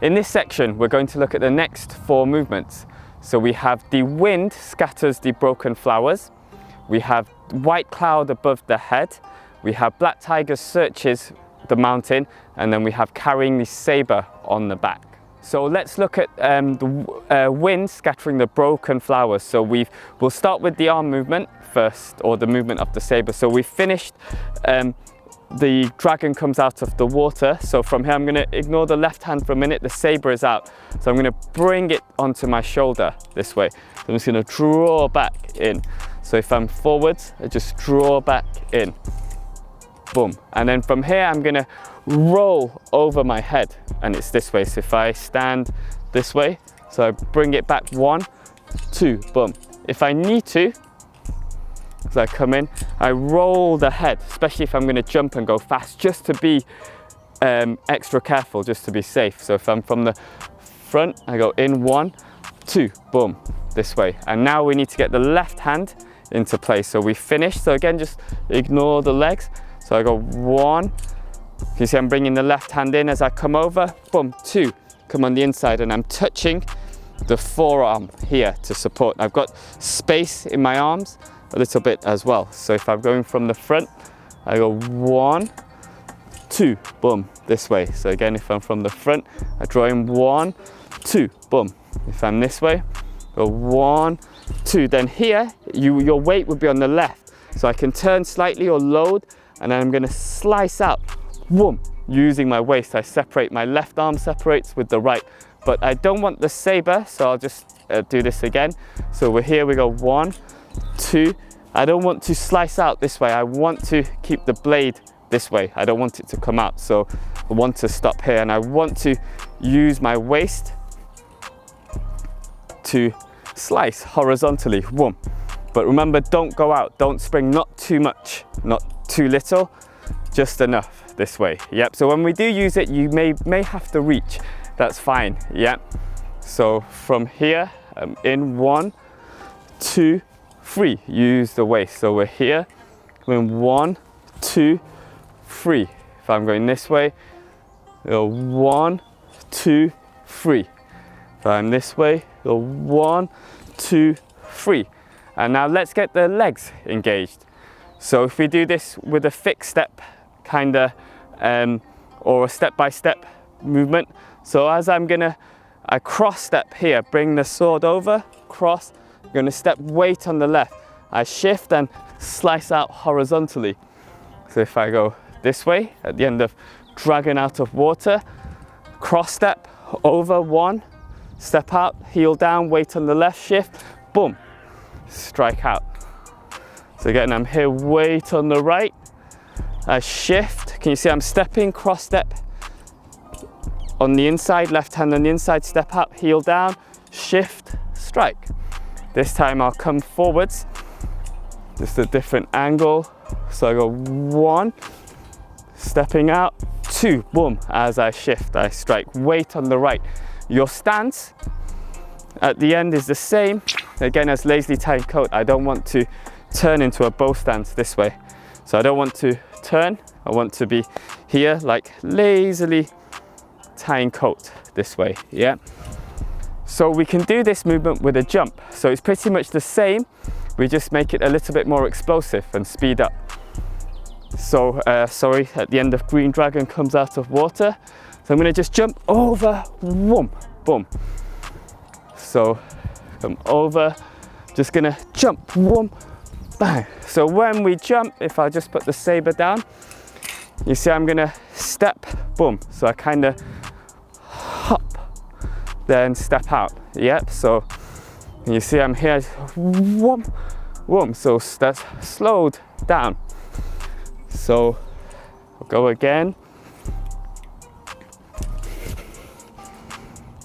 In this section, we're going to look at the next 4 movements. So we have the wind scatters the broken flowers. We have white cloud above the head. We have black tiger searches the mountain, and then we have carrying the saber on the back. So let's look at the wind scattering the broken flowers. So we'll start with the arm movement first, or the movement of the saber. So we've finished, the dragon comes out of the water. So from here, I'm going to ignore the left hand for a minute. The saber is out. So I'm going to bring it onto my shoulder this way. So I'm just going to draw back in. So if I'm forwards, I just draw back in. Boom. And then from here, I'm going to roll over my head, and it's this way. So if I stand this way, so I bring it back 1, 2, boom. If I need to, as I come in, I roll the head, especially if I'm going to jump and go fast, just to be extra careful, just to be safe. So if I'm from the front, I go in 1, 2, boom, this way. And now we need to get the left hand into place. So we finished. So again, just ignore the legs. So I go 1. You see I'm bringing the left hand in as I come over, boom, 2, come on the inside, and I'm touching the forearm here to support. I've got space in my arms a little bit as well. So if I'm going from the front, I go 1, 2, boom, this way. So again, if I'm from the front, I draw in 1, 2, boom. If I'm this way, go 1, 2. Then here, your weight would be on the left. So I can turn slightly or load, and then I'm going to slice out. Boom, using my waist, I separate, my left arm separates with the right, but I don't want the saber, so I'll just do this again. So we're here, we go 1, 2, I don't want to slice out this way, I want to keep the blade this way, I don't want it to come out, so I want to stop here, and I want to use my waist to slice horizontally, boom. But remember, don't go out, don't spring, not too much, not too little, just enough. This way, yep. So when we do use it, you may have to reach, that's fine, yep. So from here, in 1, 2, 3, use the waist. So we're here, in 1, 2, 3. If I'm going this way, 1, 2, 3. If I'm this way, 1, 2, 3. And now let's get the legs engaged. So if we do this with a fixed step, kind of, or a step-by-step movement. So as I cross step here, bring the sword over, cross, I'm going to step weight on the left. I shift and slice out horizontally. So if I go this way, at the end of dragon out of water, cross step, over 1, step out, heel down, weight on the left, shift, boom, strike out. So again, I'm here, weight on the right, I shift. Can you see I'm stepping, cross step on the inside, left hand on the inside, step up, heel down, shift, strike. This time I'll come forwards, just a different angle. So I go 1, stepping out, 2, boom, as I shift, I strike, weight on the right. Your stance at the end is the same, again as lazily tying coat. I don't want to turn into a bow stance this way. So I don't want to turn, I want to be here like lazily tying coat this way, yeah. So we can do this movement with a jump. So it's pretty much the same, we just make it a little bit more explosive and speed up. So, sorry, at the end of green dragon comes out of water. So I'm gonna just jump over, boom, boom. So come over, just gonna jump, boom, bang. So when we jump, if I just put the saber down, you see I'm gonna step, boom. So I kind of hop, then step out. Yep, so you see I'm here, boom, boom. So that's slowed down. So I'll go again.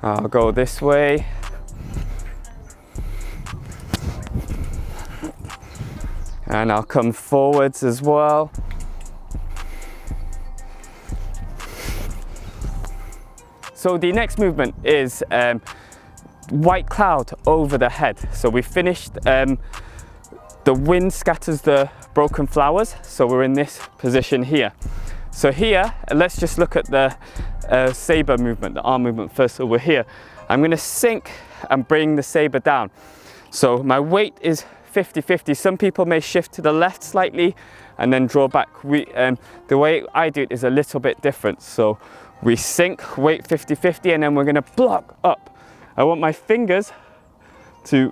I'll go this way. And I'll come forwards as well. So the next movement is white cloud over the head. So we finished, the wind scatters the broken flowers. So we're in this position here. So here, let's just look at the sabre movement, the arm movement first. So we're here. I'm going to sink and bring the sabre down. So my weight is 50-50. Some people may shift to the left slightly and then draw back. The way I do it is a little bit different. So we sink, weight 50-50, and then we're going to block up. I want my fingers to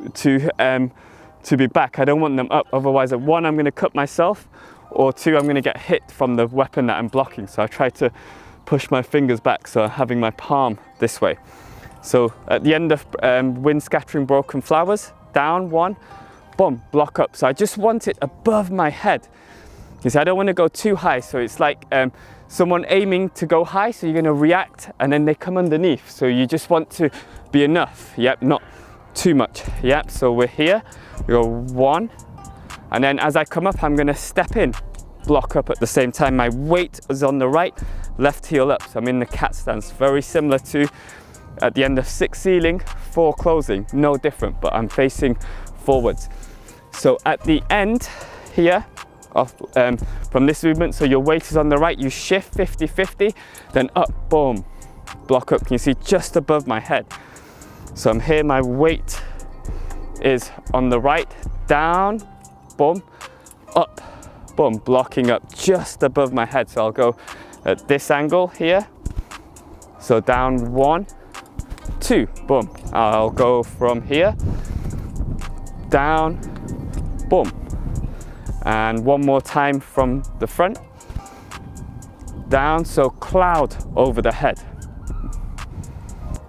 be back. I don't want them up. Otherwise, one, I'm going to cut myself, or two, I'm going to get hit from the weapon that I'm blocking. So I try to push my fingers back, so I'm having my palm this way. So at the end of wind scattering broken flowers, down one, boom, block up. So I just want it above my head. You see, I don't want to go too high. So it's like someone aiming to go high, so you're going to react and then they come underneath. So you just want to be enough, yep, not too much, yep. So we're here, we go one, and then as I come up, I'm going to step in, block up at the same time. My weight is on the right, left heel up. So I'm in the cat stance, very similar to at the end of 6 sealing, 4 closing, no different, but I'm facing forwards. So at the end here of from this movement, so your weight is on the right, you shift 50-50, then up, boom, block up. Can you see just above my head? So I'm here, my weight is on the right, down, boom, up, boom, blocking up just above my head. So I'll go at this angle here. So down 1, 2, boom. I'll go from here, down, boom. And one more time from the front, down, so cloud over the head.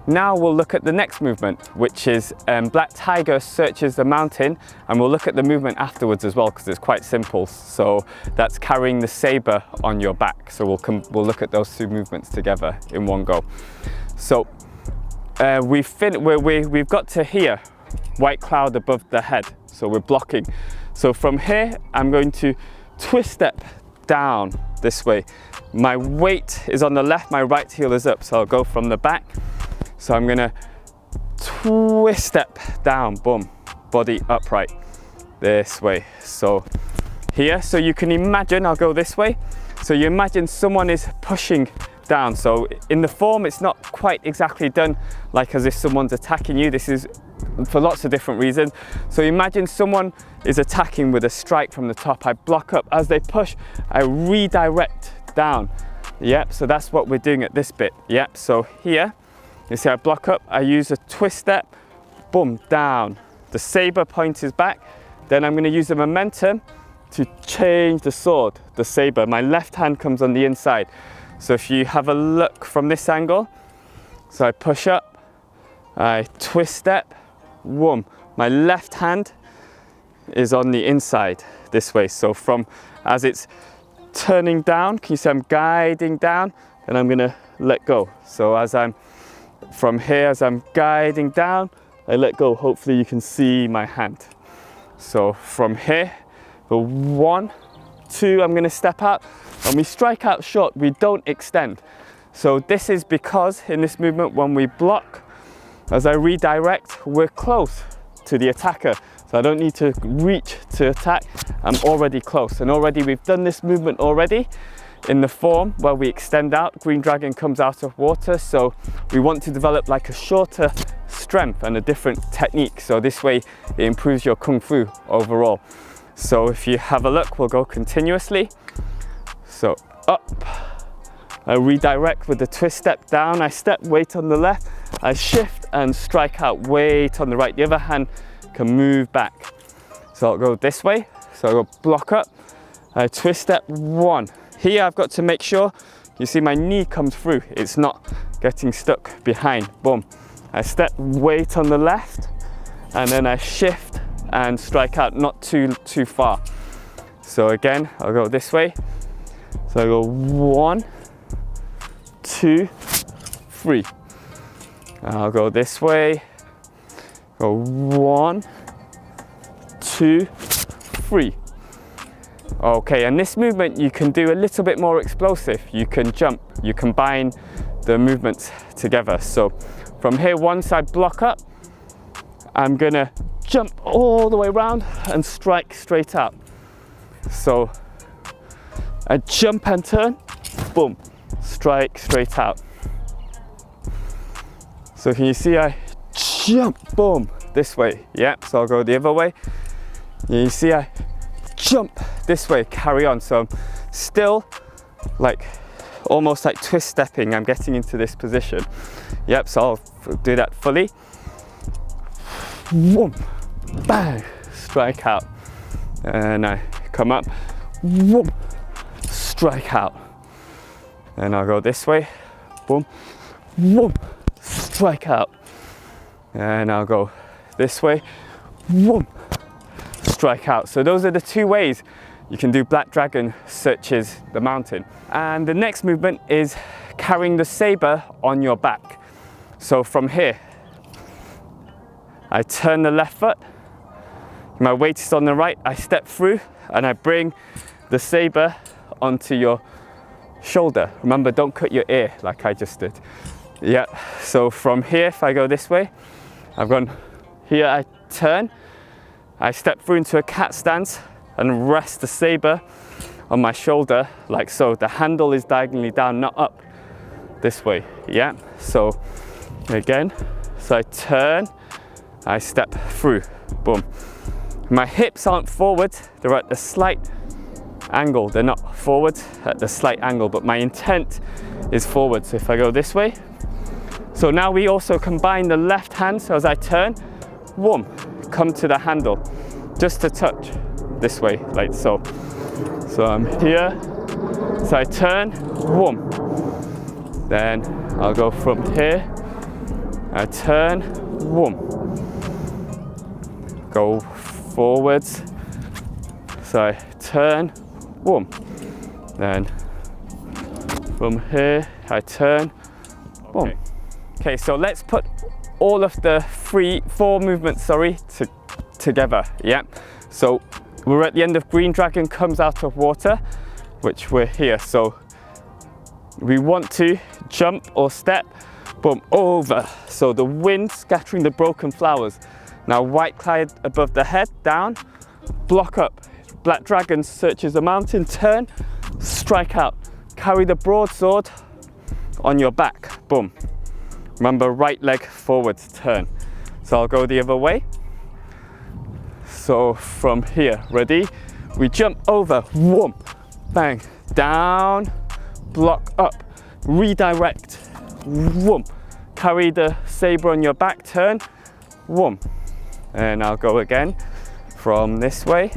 Now we'll look at the next movement, which is Black Tiger searches the mountain, and we'll look at the movement afterwards as well, because it's quite simple. So that's carrying the saber on your back. So we'll look at those 2 movements together in one go. So we've got to here, white cloud above the head. So we're blocking. So from here, I'm going to twist step down this way. My weight is on the left, my right heel is up. So I'll go from the back. So I'm gonna twist step down, boom, body upright, this way. So here, so you can imagine, I'll go this way. So you imagine someone is pushing down. So in the form, it's not quite exactly done like as if someone's attacking you. This is for lots of different reasons. So imagine someone is attacking with a strike from the top. I block up. As they push, I redirect down. Yep, so that's what we're doing at this bit. Yep, so here, you see I block up, I use a twist step, boom, down. The saber point is back. Then I'm going to use the momentum to change the sword, the saber. My left hand comes on the inside. So if you have a look from this angle, so I push up, I twist step, boom. My left hand is on the inside this way. So from as it's turning down, can you see I'm guiding down, and I'm going to let go. So as I'm from here, as I'm guiding down, I let go. Hopefully you can see my hand. So from here, the 1, 2, I'm going to step out. When we strike out short, we don't extend. So this is because in this movement, when we block, as I redirect, we're close to the attacker. So I don't need to reach to attack. I'm already close. And already we've done this movement already in the form where we extend out. Green Dragon comes out of water. So we want to develop like a shorter strength and a different technique. So this way it improves your Kung Fu overall. So if you have a look, we'll go continuously. So up, I redirect with the twist step down. I step, weight on the left. I shift and strike out, weight on the right. The other hand can move back. So I'll go this way. So I'll go block up. I twist step 1. Here I've got to make sure, you see my knee comes through. It's not getting stuck behind, boom. I step, weight on the left, and then I shift and strike out, not too far. So again, I'll go this way. So I go 1, 2, 3. I'll go this way. Go 1, 2, 3. Okay, and this movement you can do a little bit more explosive. You can jump, you combine the movements together. So from here, once I block up, I'm gonna jump all the way around and strike straight out. So I jump and turn, boom, strike straight out. So can you see I jump, boom, this way, yeah, so I'll go the other way. You see I jump this way, carry on, so I'm still like almost like twist stepping, I'm getting into this position. Yep, so I'll do that fully. Boom, bang, strike out. And I come up, boom, strike out. And I'll go this way, boom, boom, strike out. And I'll go this way, boom, strike out. So those are the two ways you can do Black Dragon searches the mountain. And the next movement is carrying the saber on your back. So from here, I turn the left foot, my weight is on the right, I step through and I bring the saber onto your shoulder. Remember, don't cut your ear like I just did. Yeah, so from here, if I go this way, I've gone here, I turn, I step through into a cat stance and rest the saber on my shoulder like so. The handle is diagonally down, not up this way, yeah? So again, so I turn, I step through, boom. My hips aren't forward, they're at a slight angle. They're not forward, at the slight angle, but my intent is forward. So if I go this way, so now we also combine the left hand, so as I turn, boom, come to the handle, just to touch this way, like so. So I'm here, so I turn, boom. Then I'll go from here, I turn, boom. Go forwards, so I turn, boom. Then from here, I turn, boom. Okay, so let's put all of the four movements, together, yeah? So we're at the end of Green Dragon comes out of water, which we're here. So we want to jump or step, boom, over. So the wind scattering the broken flowers. Now white cloud above the head, down, block up. Black Dragon searches the mountain, turn, strike out. Carry the broadsword on your back, boom. Remember, right leg forward, turn. So I'll go the other way. So from here, ready? We jump over, boom, bang, down, block up, redirect, boom. Carry the saber on your back, turn, boom. And I'll go again from this way.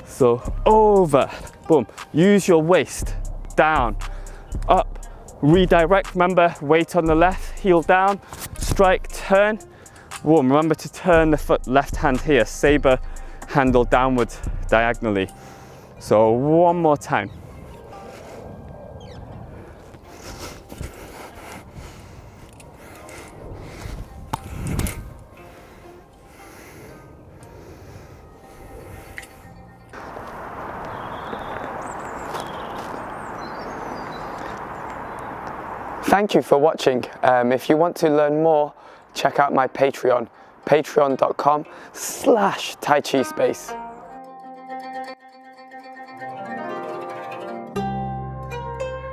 So over, boom. Use your waist, down, up, redirect. Remember, weight on the left, heel down, strike, turn, boom. Remember to turn the foot, left hand here, saber handle downwards diagonally. So one more time. Thank you for watching. If you want to learn more, check out my Patreon, patreon.com/Tai Chi Space.